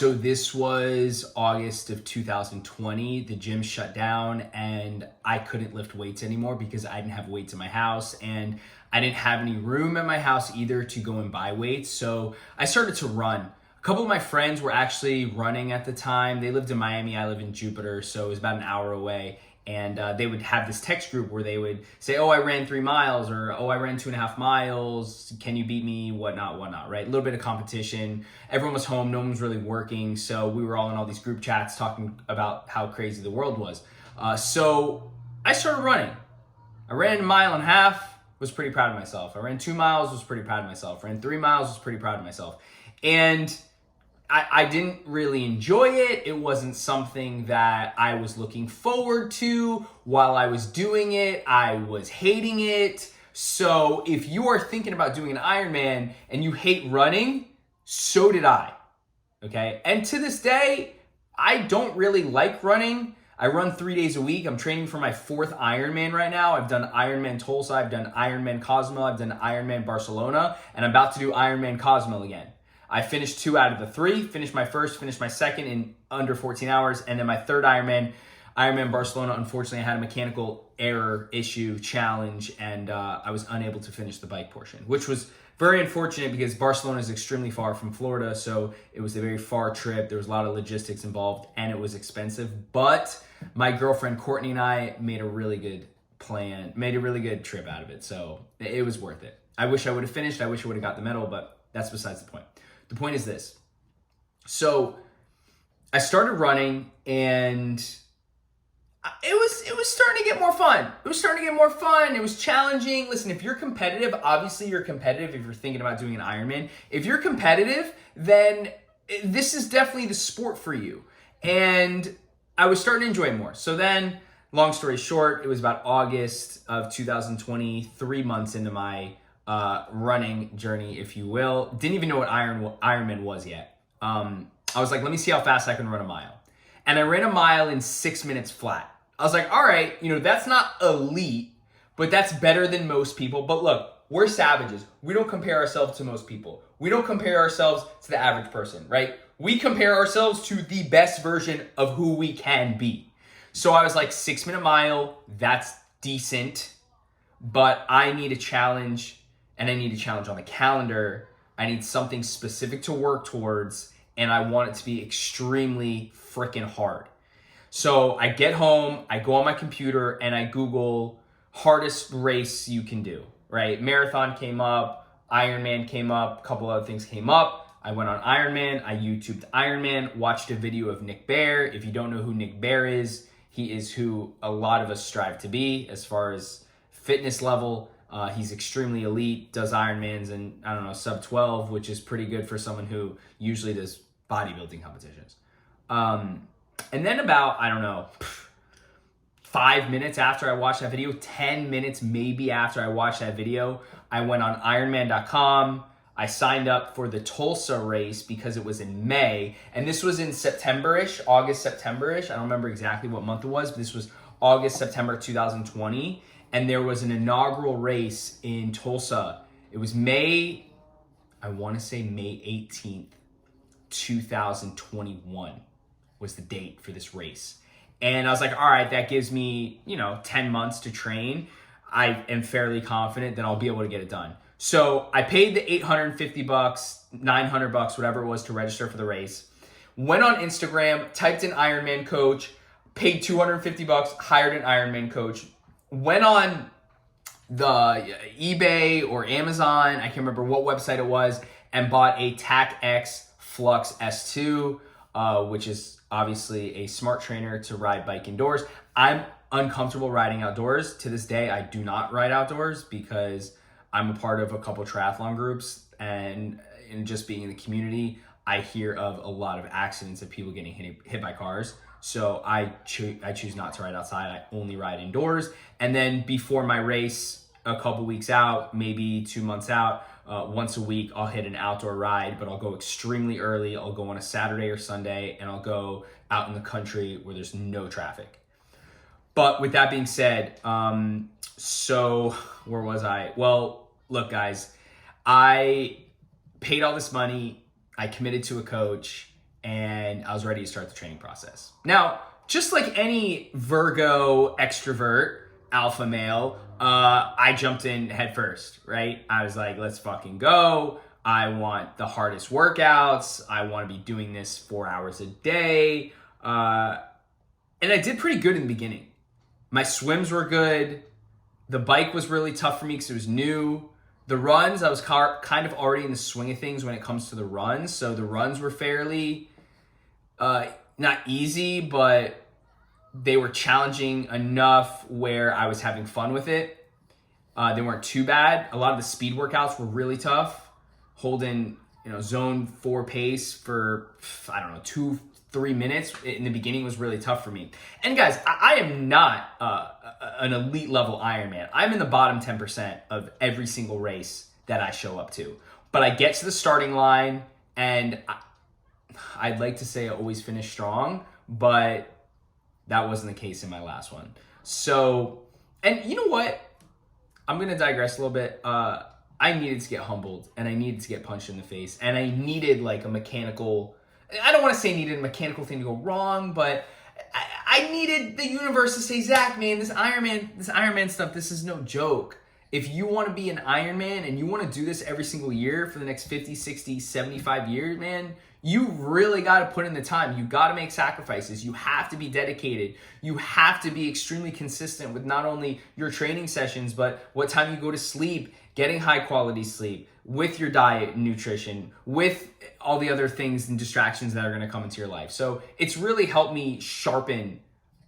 So this was August of 2020. The gym shut down and I couldn't lift weights anymore because I didn't have weights in my house and I didn't have any room at my house either to go and buy weights. So I started to run. A couple of my friends were actually running at the time. They lived in Miami, I live in Jupiter, so it was about an hour away. And they would have this text group where they would say, oh, I ran 3 miles, or oh, I ran 2.5 miles. Can you beat me? Whatnot, right? A little bit of competition. Everyone was home. No one was really working. So we were all in all these group chats talking about how crazy the world was. So I started running. I ran 1.5 miles, was pretty proud of myself. I ran 2 miles, was pretty proud of myself. Ran 3 miles, was pretty proud of myself. And I didn't really enjoy it. It wasn't something that I was looking forward to while I was doing it. I was hating it. So if you are thinking about doing an Ironman and you hate running, so did I, okay? And to this day, I don't really like running. I run 3 days a week. I'm training for my 4th Ironman right now. I've done Ironman Tulsa, I've done Ironman Cozumel, I've done Ironman Barcelona, and I'm about to do Ironman Cozumel again. I finished 2 out of the 3, finished my first, finished my second in under 14 hours. And then my 3rd Ironman Barcelona, unfortunately I had a mechanical error issue challenge and I was unable to finish the bike portion, which was very unfortunate because Barcelona is extremely far from Florida. So it was a very far trip. There was a lot of logistics involved and it was expensive. But my girlfriend Courtney and I made a really good trip out of it. So it was worth it. I wish I would have finished. I wish I would have got the medal, but that's besides the point. The point is this. So I started running and it was starting to get more fun. It was starting to get more fun. It was challenging. Listen, if you're competitive, obviously you're competitive if you're thinking about doing an Ironman. If you're competitive, then this is definitely the sport for you. And I was starting to enjoy it more. So then, long story short, it was about August of 2020, 3 months into my running journey, if you will. Didn't even know what Ironman was yet. I was like, let me see how fast I can run a mile. And I ran a mile in 6 minutes flat. I was like, all right, that's not elite, but that's better than most people. But look, we're savages. We don't compare ourselves to most people. We don't compare ourselves to the average person, right? We compare ourselves to the best version of who we can be. So I was like, 6 minute mile, that's decent, but I need a challenge. And I need a challenge on the calendar. I need something specific to work towards, and I want it to be extremely freaking hard. So I get home, I go on my computer, and I Google hardest race you can do, right? Marathon came up, Ironman came up, a couple other things came up. I went on Ironman, I YouTubed Ironman, watched a video of Nick Bare. If you don't know who Nick Bare is, he is who a lot of us strive to be as far as fitness level. He's extremely elite, does Ironmans in, sub 12, which is pretty good for someone who usually does bodybuilding competitions. And then about, 5 minutes after I watched that video, 10 minutes maybe after I watched that video, I went on Ironman.com. I signed up for the Tulsa Race because it was in May. And this was in September-ish, August, September-ish. I don't remember exactly what month it was, but this was August, September 2020. And there was an inaugural race in Tulsa. It was May 18th, 2021 was the date for this race. And I was like, all right, that gives me, 10 months to train. I am fairly confident that I'll be able to get it done. So I paid the $850, $900, whatever it was to register for the race. Went on Instagram, typed in Ironman coach, paid $250, hired an Ironman coach. Went on the eBay or Amazon, I can't remember what website it was, and bought a TacX Flux S2, which is obviously a smart trainer to ride bike indoors. I'm uncomfortable riding outdoors. To this day, I do not ride outdoors because I'm a part of a couple triathlon groups, and in just being in the community, I hear of a lot of accidents of people getting hit by cars. So I choose not to ride outside. I only ride indoors. And then before my race, a couple weeks out, maybe 2 months out, once a week, I'll hit an outdoor ride, but I'll go extremely early. I'll go on a Saturday or Sunday, and I'll go out in the country where there's no traffic. But with that being said, so where was I? Well, look, guys, I paid all this money. I committed to a coach. and I was ready to start the training process. Now, just like any Virgo extrovert, alpha male, I jumped in head first, right? I was like, let's fucking go. I want the hardest workouts. I want to be doing this 4 hours a day. And I did pretty good in the beginning. My swims were good. The bike was really tough for me because it was new. The runs, I was kind of already in the swing of things when it comes to the runs. So the runs were fairly, not easy, but they were challenging enough where I was having fun with it. They weren't too bad. A lot of the speed workouts were really tough. Holding, zone 4 pace for, 2-3 minutes in the beginning was really tough for me. And guys, I am not an elite level Ironman. I'm in the bottom 10% of every single race that I show up to. But I get to the starting line, and I'd like to say I always finish strong, but that wasn't the case in my last one. So, and you know what? I'm going to digress a little bit. I needed to get humbled, and I needed to get punched in the face, and I needed like a mechanical, I don't want to say needed a mechanical thing to go wrong, but I needed the universe to say, Zach, man, this Ironman stuff, this is no joke. If you want to be an Ironman and you want to do this every single year for the next 50, 60, 75 years, man, you really got to put in the time. You got to make sacrifices. You have to be dedicated. You have to be extremely consistent with not only your training sessions, but what time you go to sleep, getting high quality sleep, with your diet and nutrition, with all the other things and distractions that are going to come into your life. So it's really helped me sharpen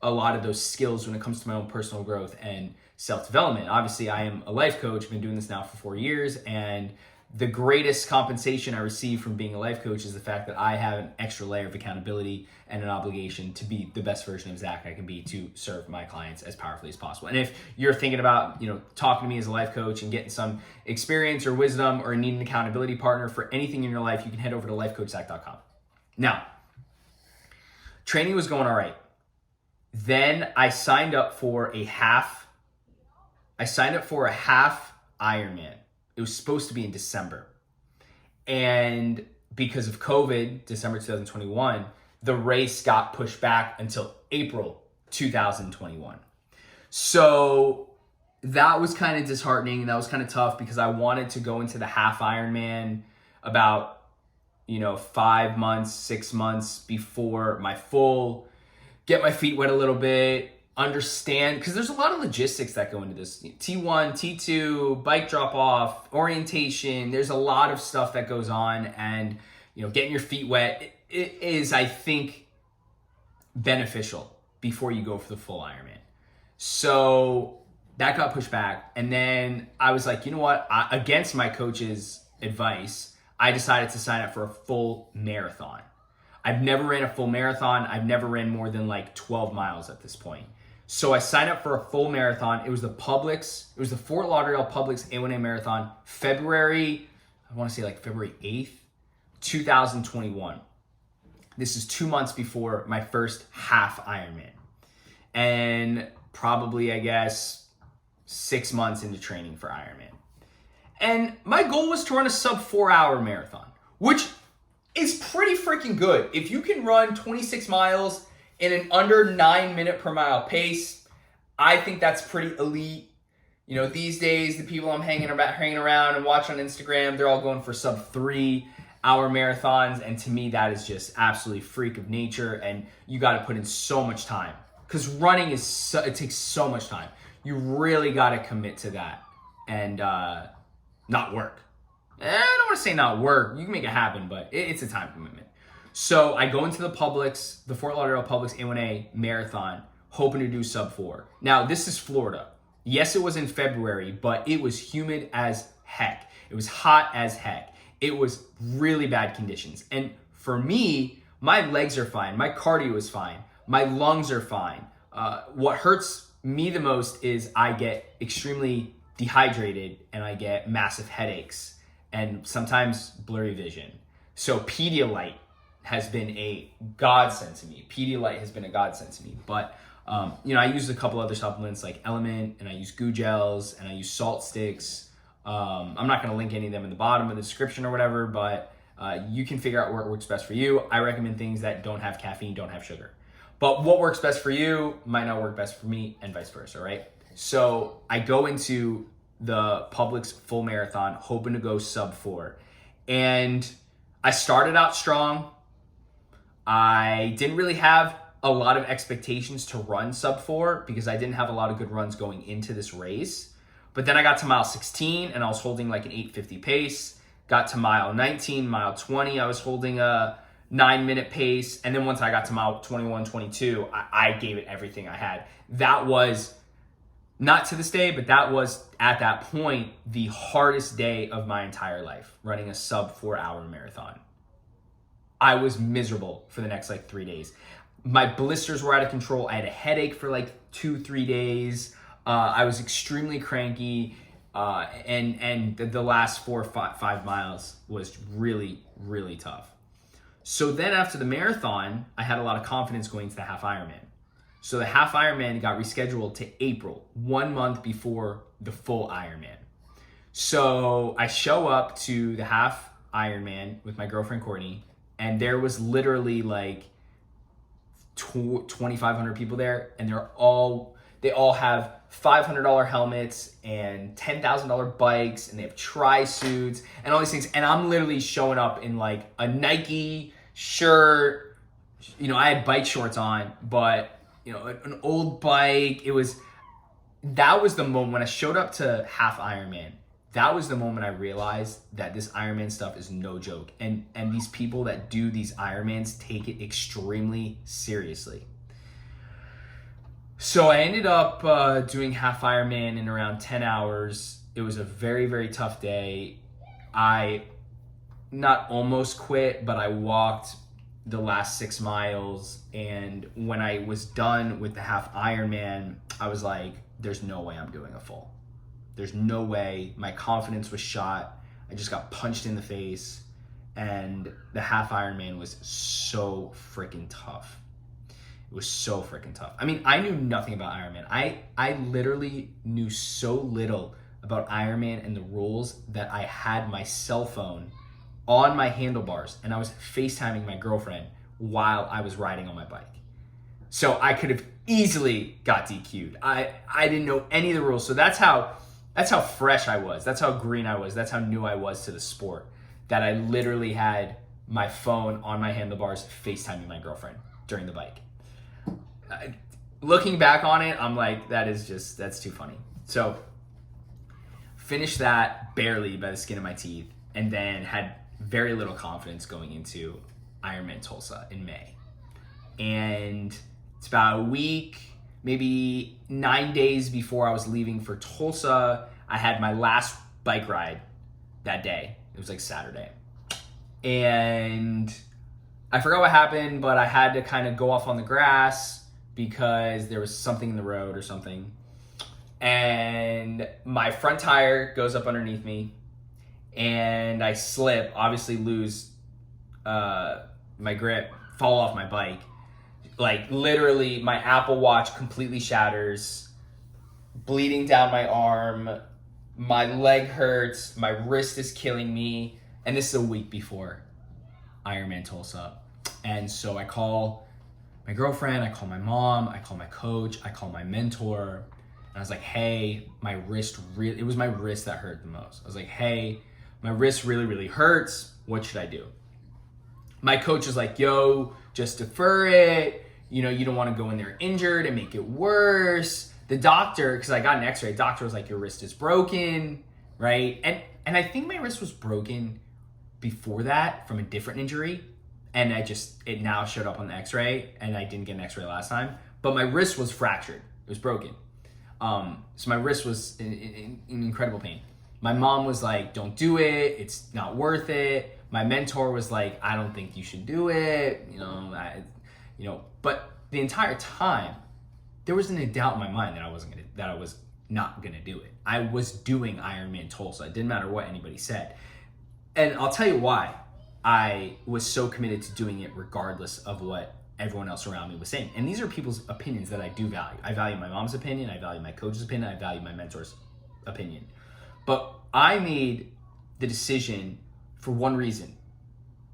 a lot of those skills when it comes to my own personal growth and self-development. Obviously, I am a life coach. I've been doing this now for 4 years, and the greatest compensation I receive from being a life coach is the fact that I have an extra layer of accountability and an obligation to be the best version of Zach I can be to serve my clients as powerfully as possible. And if you're thinking about, talking to me as a life coach and getting some experience or wisdom or need an accountability partner for anything in your life, you can head over to lifecoachzach.com. Now, training was going all right. Then I signed up for a half Ironman. It was supposed to be in December. And because of COVID, December 2021, the race got pushed back until April 2021. So that was kind of disheartening, and that was kind of tough because I wanted to go into the half Ironman about, 5 months, 6 months before my full, get my feet wet a little bit, understand, because there's a lot of logistics that go into this. T1, T2, bike drop off, orientation, there's a lot of stuff that goes on, and getting your feet wet it is, I think, beneficial before you go for the full Ironman. So that got pushed back, and then I was like, you know what, against my coach's advice, I decided to sign up for a full marathon. I've never ran a full marathon. I've never ran more than like 12 miles at this point. So I signed up for a full marathon. It was the Fort Lauderdale Publix A1A Marathon, February 8th, 2021. This is 2 months before my first half Ironman. And probably, I guess, 6 months into training for Ironman. And my goal was to run a sub 4-hour marathon, which is pretty freaking good. If you can run 26 miles in an under 9 minute per mile pace, I think that's pretty elite. These days, the people I'm hanging around and watch on Instagram, they're all going for sub 3-hour marathons. And to me, that is just absolutely freak of nature. And you got to put in so much time because running it takes so much time. You really got to commit to that and not work. I don't want to say not work. You can make it happen, but it's a time commitment. So I go into the Fort Lauderdale Publix A1A Marathon, hoping to do sub 4. Now, this is Florida. Yes, it was in February, but it was humid as heck. It was hot as heck. It was really bad conditions. And for me, my legs are fine. My cardio is fine. My lungs are fine. What hurts me the most is I get extremely dehydrated and I get massive headaches and sometimes blurry vision. So Pedialyte has been a godsend to me. But, I use a couple other supplements like Element, and I use Goo Gels, and I use Salt Sticks. I'm not going to link any of them in the bottom of the description or whatever, but You can figure out what works best for you. I recommend things that don't have caffeine, don't have sugar. But what works best for you might not work best for me, and vice versa, right? So I go into the Publix full marathon hoping to go sub 4. And I started out strong. I didn't really have a lot of expectations to run sub 4 because I didn't have a lot of good runs going into this race. But then I got to mile 16 and I was holding like an 8:50 pace. Got to mile 19, mile 20, I was holding a 9-minute pace. And then once I got to mile 21, 22, I gave it everything I had. That was, not to this day, but that was at that point the hardest day of my entire life, running a sub 4-hour marathon. I was miserable for the next like 3 days. My blisters were out of control. I had a headache for like 2-3 days. I was extremely cranky. And the last 4 or 5 miles was really, really tough. So then after the marathon, I had a lot of confidence going into the half Ironman. So the half Ironman got rescheduled to April, 1 month before the full Ironman. So I show up to the half Ironman with my girlfriend Courtney, and there was literally like 2,500 people there, and they all have $500 helmets and $10,000 bikes, and they have tri-suits and all these things. And I'm literally showing up in like a Nike shirt. I had bike shorts on, but an old bike. That was the moment when I showed up to half Ironman. That was the moment I realized that this Ironman stuff is no joke. And these people that do these Ironmans take it extremely seriously. So I ended up doing half Ironman in around 10 hours. It was a very, very tough day. I not almost quit, but I walked the last 6 miles. And when I was done with the half Ironman, I was like, there's no way I'm doing a full. There's no way. My confidence was shot. I just got punched in the face. And the half Ironman was so freaking tough. It was so freaking tough. I mean, I knew nothing about Ironman. I literally knew so little about Ironman and the rules that I had my cell phone on my handlebars and I was FaceTiming my girlfriend while I was riding on my bike. So I could have easily got DQ'd. I didn't know any of the rules. So that's how fresh I was. That's how green I was. That's how new I was to the sport. That I literally had my phone on my handlebars FaceTiming my girlfriend during the bike. Looking back on it, I'm like, that's too funny. So finished that barely by the skin of my teeth, and then had very little confidence going into Ironman Tulsa in May. And it's about a week, maybe 9 days before I was leaving for Tulsa, I had my last bike ride that day. It was like Saturday. And I forgot what happened, but I had to kind of go off on the grass because there was something in the road or something. And my front tire goes up underneath me and I slip, obviously lose my grip, fall off my bike. Like literally my Apple Watch completely shatters, bleeding down my arm, my leg hurts, my wrist is killing me. And this is a week before Ironman Tulsa. And so I call my girlfriend, I call my mom, I call my coach, I call my mentor. And I was like, hey, my wrist it was my wrist that hurt the most. I was like, hey, my wrist really, really hurts. What should I do? My coach was like, yo, just defer it. You don't want to go in there injured and make it worse. The doctor, because I got an x-ray, doctor was like, your wrist is broken, right? And I think my wrist was broken before that from a different injury. And it now showed up on the x-ray, and I didn't get an x-ray last time. But my wrist was fractured. It was broken. So my wrist was in incredible pain. My mom was like, don't do it. It's not worth it. My mentor was like, I don't think you should do it. But the entire time, there wasn't a doubt in my mind that I was not gonna do it. I was doing Ironman Tulsa. It didn't matter what anybody said. And I'll tell you why I was so committed to doing it regardless of what everyone else around me was saying. And these are people's opinions that I do value. I value my mom's opinion, I value my coach's opinion, I value my mentor's opinion. But I made the decision for one reason.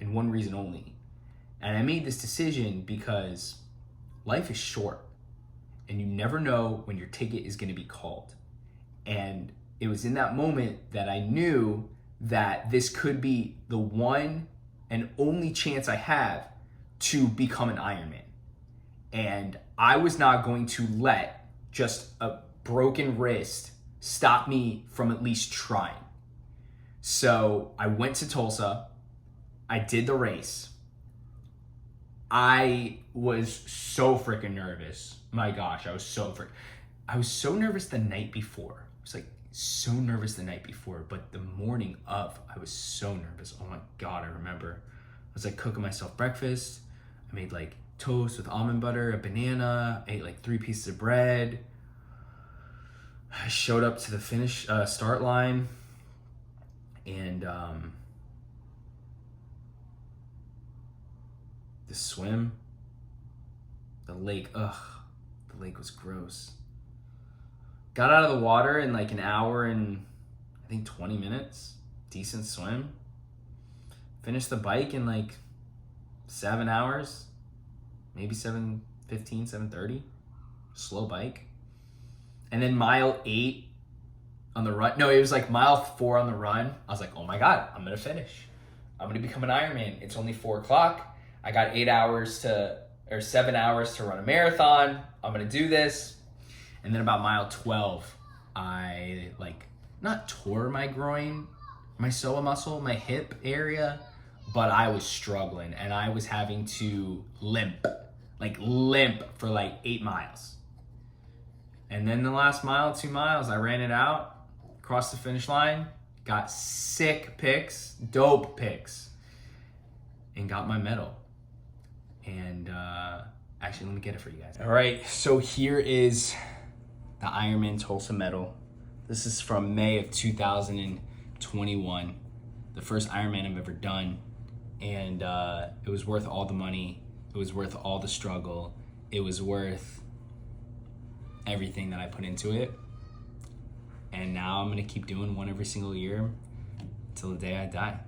and one reason only. And I made this decision because life is short and you never know when your ticket is going to be called. And it was in that moment that I knew that this could be the one and only chance I have to become an Ironman. And I was not going to let just a broken wrist stop me from at least trying. So I went to Tulsa. I did the race. I was so freaking nervous. My gosh, I was so nervous the night before. I was like so nervous the night before, but the morning of, I was so nervous. Oh my God, I remember. I was like cooking myself breakfast. I made like toast with almond butter, a banana, ate like 3 pieces of bread. I showed up to the start line, and the swim, the lake was gross. Got out of the water in like an hour and I think 20 minutes, decent swim. Finished the bike in like 7 hours, maybe 7:15, 7:30, slow bike. And then mile 8 on the run, no, it was like mile 4 on the run. I was like, oh my God, I'm gonna finish. I'm gonna become an Ironman. It's only 4 o'clock. I got 7 hours to run a marathon. I'm gonna do this. And then about mile 12, I not tore my groin, my psoas muscle, my hip area, but I was struggling and I was having to limp for like 8 miles. And then the last mile, 2 miles, I ran it out, crossed the finish line, got sick pics, dope pics, and got my medal. And actually, let me get it for you guys. All right, so here is the Ironman Tulsa medal. This is from May of 2021, the first Ironman I've ever done. And it was worth all the money. It was worth all the struggle. It was worth everything that I put into it. And now I'm gonna keep doing one every single year till the day I die.